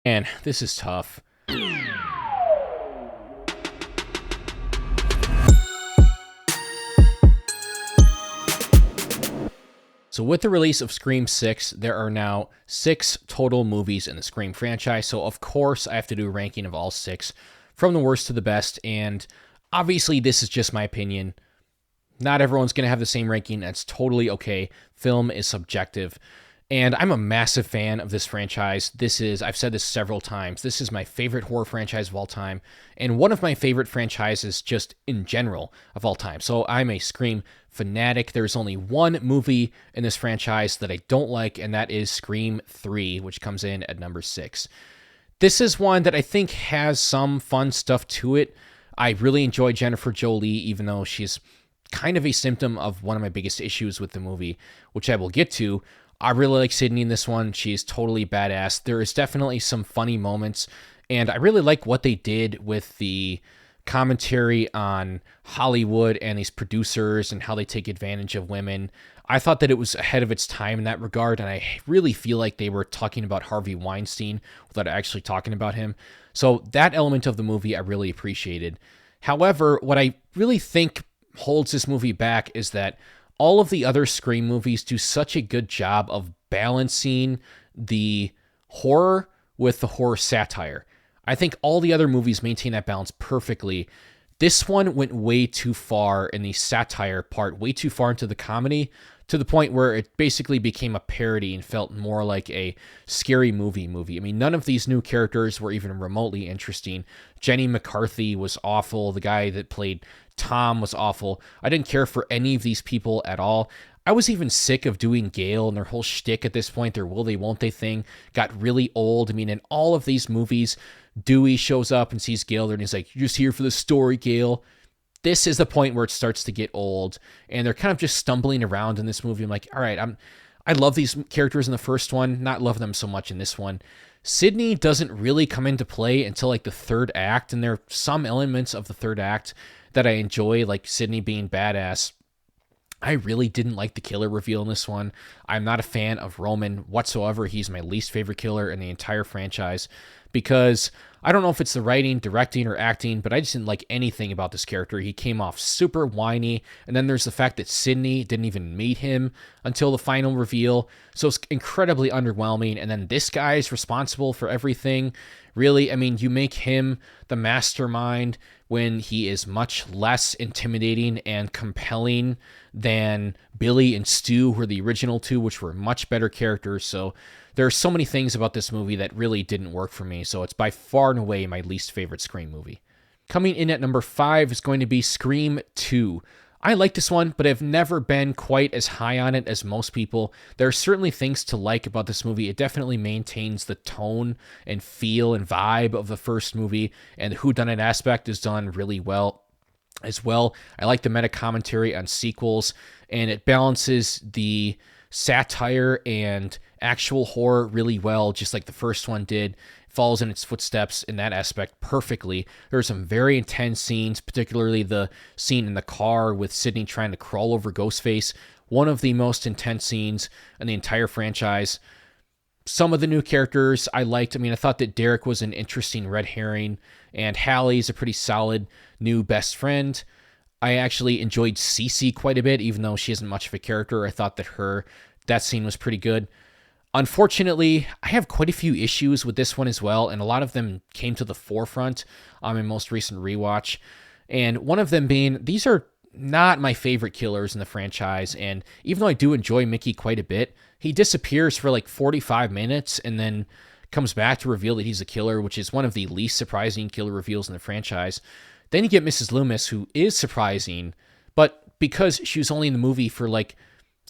And this is tough. So with the release of Scream 6, there are now 6 total movies in the Scream franchise. So of course, I have to do a ranking of all 6 from the worst to the best. And obviously, this is just my opinion. Not everyone's going to have the same ranking. That's totally okay. Film is subjective. And I'm a massive fan of this franchise. I've said this several times, this is my favorite horror franchise of all time, and one of my favorite franchises just in general of all time. So I'm a Scream fanatic. There's only one movie in this franchise that I don't like, and that is Scream 3, which comes in at number 6. This is one that I think has some fun stuff to it. I really enjoy Jennifer Jolie, even though she's kind of a symptom of one of my biggest issues with the movie, which I will get to. I really like Sydney in this one. She's totally badass. There is definitely some funny moments, and I really like what they did with the commentary on Hollywood and these producers and how they take advantage of women. I thought that it was ahead of its time in that regard, and I really feel like they were talking about Harvey Weinstein without actually talking about him. So that element of the movie I really appreciated. However, what I really think holds this movie back is that all of the other Scream movies do such a good job of balancing the horror with the horror satire. I think all the other movies maintain that balance perfectly. This one went way too far in the satire part, way too far into the comedy, to the point where it basically became a parody and felt more like a scary movie. I mean, none of these new characters were even remotely interesting. Jenny McCarthy was awful. The guy that played Tom was awful. I didn't care for any of these people at all. I was even sick of doing Gale and their whole shtick at this point. Their will they, won't they thing got really old. I mean, in all of these movies, Dewey shows up and sees Gale there and he's like, "You're just here for the story, Gale." This is the point where it starts to get old, and they're kind of just stumbling around in this movie. I'm like, all right, I love these characters in the first one, not love them so much in this one. Sydney doesn't really come into play until like the third act, and there are some elements of the third act that I enjoy, like Sydney being badass. I really didn't like the killer reveal in this one. I'm not a fan of Roman whatsoever. He's my least favorite killer in the entire franchise because I don't know if it's the writing, directing, or acting, but I just didn't like anything about this character. He came off super whiny, and then there's the fact that Sydney didn't even meet him until the final reveal, so it's incredibly underwhelming, and then this guy is responsible for everything. Really, I mean, you make him the mastermind when he is much less intimidating and compelling than Billy and Stu, who were the original two, which were much better characters. So there are so many things about this movie that really didn't work for me. So it's by far and away my least favorite Scream movie. Coming in at number 5 is going to be Scream 2. I like this one, but I've never been quite as high on it as most people. There are certainly things to like about this movie. It definitely maintains the tone and feel and vibe of the first movie, and the whodunit aspect is done really well as well. I like the meta commentary on sequels, and it balances the satire and actual horror really well, just like the first one did. Follows in its footsteps in that aspect perfectly. There are some very intense scenes, particularly the scene in the car with Sydney trying to crawl over Ghostface. One of the most intense scenes in the entire franchise. Some of the new characters I liked. I mean, I thought that Derek was an interesting red herring, and Hallie's a pretty solid new best friend. I actually enjoyed Cece quite a bit, even though she isn't much of a character. I thought that scene was pretty good. Unfortunately, I have quite a few issues with this one as well, and a lot of them came to the forefront on my most recent rewatch. And one of them being, these are not my favorite killers in the franchise, and even though I do enjoy Mickey quite a bit, he disappears for like 45 minutes and then comes back to reveal that he's a killer, which is one of the least surprising killer reveals in the franchise. Then you get Mrs. Loomis, who is surprising, but because she was only in the movie for like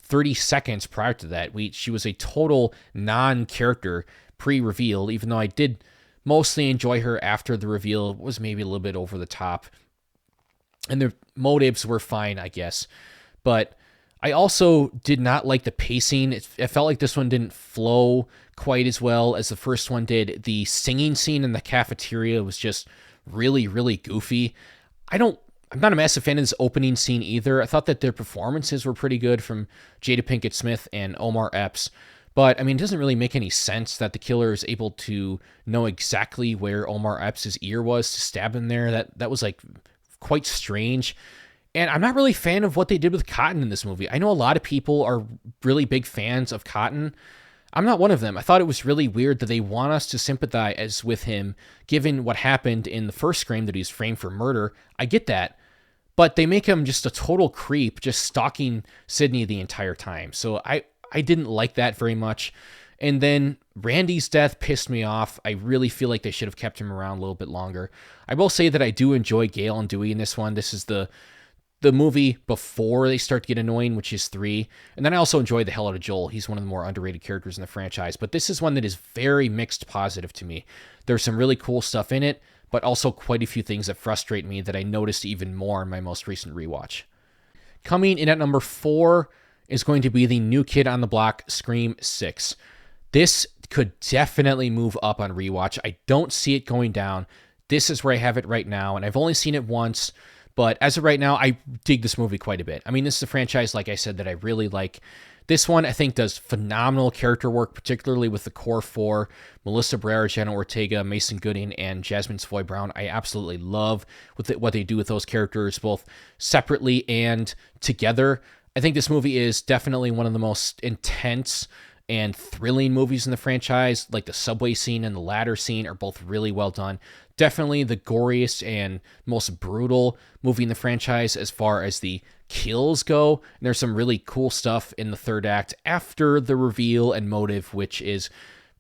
30 seconds prior to that, she was a total non-character pre-reveal, even though I did mostly enjoy her after the reveal. It was maybe a little bit over the top, and the motives were fine, I guess. But I also did not like the pacing. It felt like this one didn't flow quite as well as the first one did. The singing scene in the cafeteria was just really, really goofy. I'm not a massive fan of this opening scene either. I thought that their performances were pretty good from Jada Pinkett Smith and Omar Epps, But I mean, it doesn't really make any sense that the killer is able to know exactly where Omar Epps' ear was to stab him there. That was like quite strange. And I'm not really a fan of what they did with Cotton in this movie. I know a lot of people are really big fans of Cotton. I'm not one of them. I thought it was really weird that they want us to sympathize with him given what happened in the first Scream, that he's framed for murder. I get that. But they make him just a total creep, just stalking Sidney the entire time. So I didn't like that very much. And then Randy's death pissed me off. I really feel like they should have kept him around a little bit longer. I will say that I do enjoy Gale and Dewey in this one. This is the movie before they start to get annoying, which is 3. And then I also enjoy the hell out of Joel. He's one of the more underrated characters in the franchise. But this is one that is very mixed positive to me. There's some really cool stuff in it, but also quite a few things that frustrate me that I noticed even more in my most recent rewatch. Coming in at number 4 is going to be the New Kid on the Block, Scream 6. This could definitely move up on rewatch. I don't see it going down. This is where I have it right now, and I've only seen it once. But as of right now, I dig this movie quite a bit. I mean, this is a franchise, like I said, that I really like. This one, I think, does phenomenal character work, particularly with the core 4, Melissa Barrera, Jenna Ortega, Mason Gooding, and Jasmine Savoy Brown. I absolutely love what they do with those characters, both separately and together. I think this movie is definitely one of the most intense and thrilling movies in the franchise. Like the subway scene and the ladder scene are both really well done. Definitely the goriest and most brutal movie in the franchise as far as the kills go. And there's some really cool stuff in the third act after the reveal and motive, which is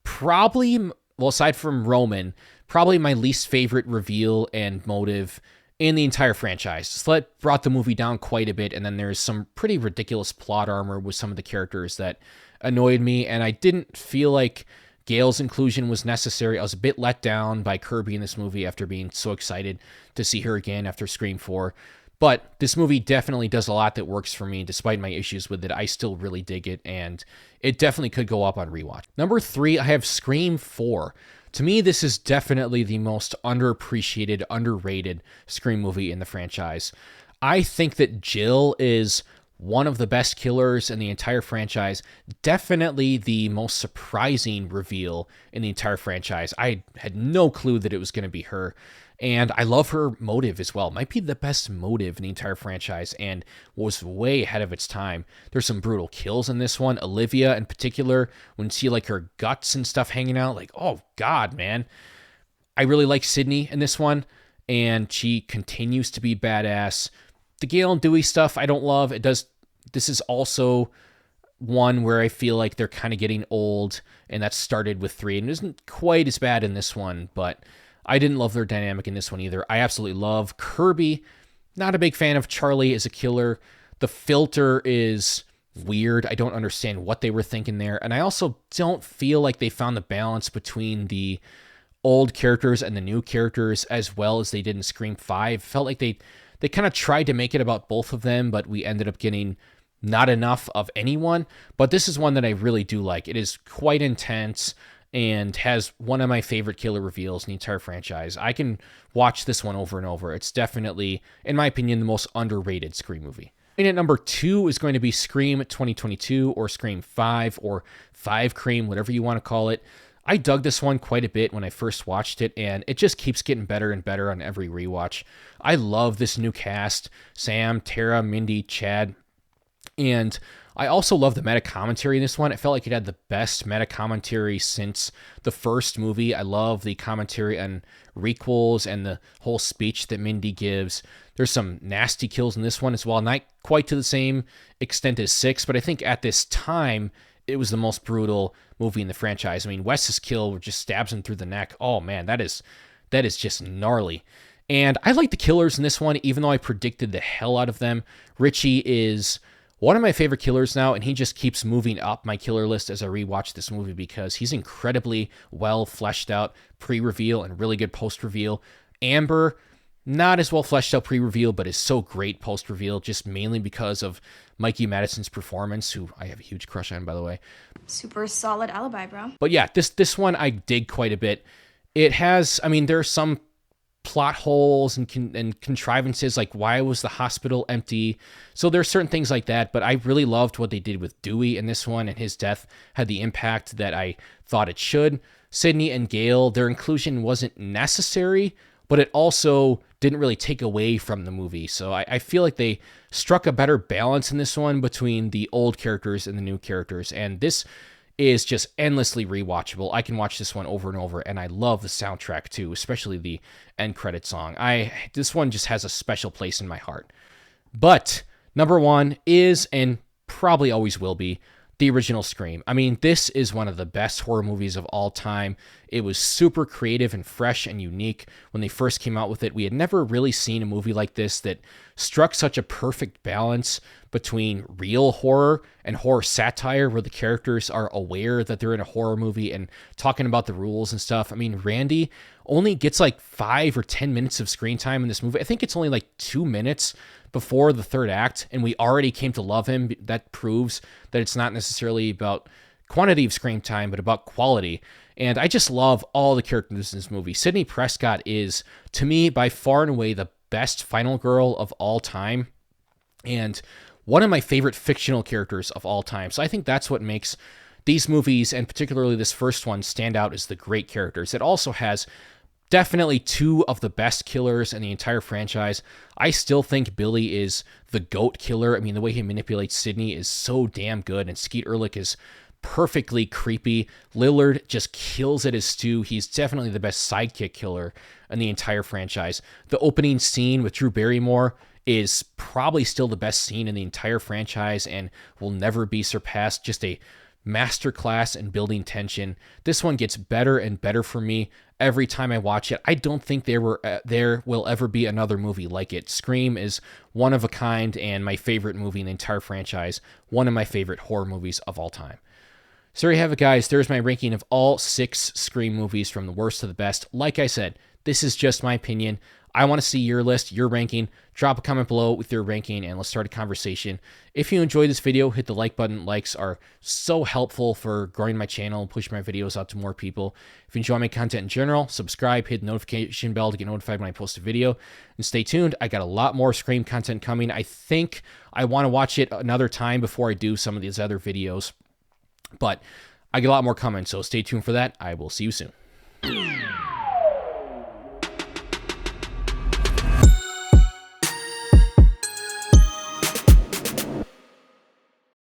probably, well, aside from Roman, probably my least favorite reveal and motive in the entire franchise. So that brought the movie down quite a bit. And then there's some pretty ridiculous plot armor with some of the characters that annoyed me. And I didn't feel like Gale's inclusion was necessary. I was a bit let down by Kirby in this movie after being so excited to see her again after Scream 4. But this movie definitely does a lot that works for me. Despite my issues with it, I still really dig it, and it definitely could go up on rewatch. Number 3, I have Scream 4. To me, this is definitely the most underappreciated, underrated Scream movie in the franchise. I think that Jill is one of the best killers in the entire franchise. Definitely the most surprising reveal in the entire franchise. I had no clue that it was going to be her. And I love her motive as well. Might be the best motive in the entire franchise and was way ahead of its time. There's some brutal kills in this one. Olivia in particular, when you see like her guts and stuff hanging out, like, oh God, man. I really like Sidney in this one, and she continues to be badass. The Gale and Dewey stuff I don't love. This is also one where I feel like they're kind of getting old, and that started with 3, and it isn't quite as bad in this one, but I didn't love their dynamic in this one either. I absolutely love Kirby. Not a big fan of Charlie as a killer. The filter is weird. I don't understand what they were thinking there, and I also don't feel like they found the balance between the old characters and the new characters as well as they did in Scream 5. Felt like they kind of tried to make it about both of them, but we ended up getting not enough of anyone. But this is one that I really do like. It is quite intense and has one of my favorite killer reveals in the entire franchise. I can watch this one over and over. It's definitely, in my opinion, the most underrated Scream movie. And at number 2 is going to be Scream 2022 or Scream 5 or 5 Cream, whatever you want to call it. I dug this one quite a bit when I first watched it, and it just keeps getting better and better on every rewatch. I love this new cast: Sam, Tara, Mindy, Chad. And I also love the meta commentary in this one. It felt like it had the best meta commentary since the first movie. I love the commentary on requels and the whole speech that Mindy gives. There's some nasty kills in this one as well. Not quite to the same extent as 6, but I think at this time, it was the most brutal movie in the franchise. I mean, Wes's kill just stabs him through the neck. Oh man, that is just gnarly. And I like the killers in this one, even though I predicted the hell out of them. Richie is one of my favorite killers now, and he just keeps moving up my killer list as I rewatch this movie because he's incredibly well fleshed out pre-reveal and really good post-reveal. Amber, not as well fleshed out pre-reveal, but is so great post-reveal, just mainly because of Mikey Madison's performance, who I have a huge crush on, by the way. Super solid alibi, bro. But yeah, this one I dig quite a bit. It has, I mean, there are some plot holes and contrivances, like why was the hospital empty. So there's certain things like that, but I really loved what they did with Dewey in this one, and his death had the impact that I thought it should. Sidney and Gale, their inclusion wasn't necessary, but it also didn't really take away from the movie. So I feel like they struck a better balance in this one between the old characters and the new characters, and this is just endlessly rewatchable. I can watch this one over and over, and I love the soundtrack too, especially the end credit song. This one just has a special place in my heart. But number one is, and probably always will be, the original Scream. I mean, this is one of the best horror movies of all time. It was super creative and fresh and unique when they first came out with it. We had never really seen a movie like this that struck such a perfect balance between real horror and horror satire, where the characters are aware that they're in a horror movie and talking about the rules and stuff. I mean, Randy only gets like 5 or 10 minutes of screen time in this movie. I think it's only like 2 minutes before the third act, and we already came to love him. That proves that it's not necessarily about quantity of screen time, but about quality. And I just love all the characters in this movie. Sidney Prescott is, to me, by far and away the best final girl of all time, and one of my favorite fictional characters of all time. So I think that's what makes these movies, and particularly this first one, stand out as the great characters. It also has definitely 2 of the best killers in the entire franchise. I still think Billy is the GOAT killer. I mean, the way he manipulates Sidney is so damn good, and Skeet Ulrich is perfectly creepy. Lillard just kills it as Stu. He's definitely the best sidekick killer in the entire franchise. The opening scene with Drew Barrymore is probably still the best scene in the entire franchise and will never be surpassed. Just a masterclass in building tension. This one gets better and better for me every time I watch it. I don't think there will ever be another movie like it. Scream is one of a kind and my favorite movie in the entire franchise. One of my favorite horror movies of all time. So there you have it, guys. There's my ranking of all 6 Scream movies from the worst to the best. Like I said, this is just my opinion. I want to see your list, your ranking. Drop a comment below with your ranking, and let's start a conversation. If you enjoyed this video, hit the like button. Likes are so helpful for growing my channel and pushing my videos out to more people. If you enjoy my content in general, subscribe, hit the notification bell to get notified when I post a video. And stay tuned. I got a lot more Scream content coming. I think I want to watch it another time before I do some of these other videos, but I get a lot more coming, so stay tuned for that. I will see you soon.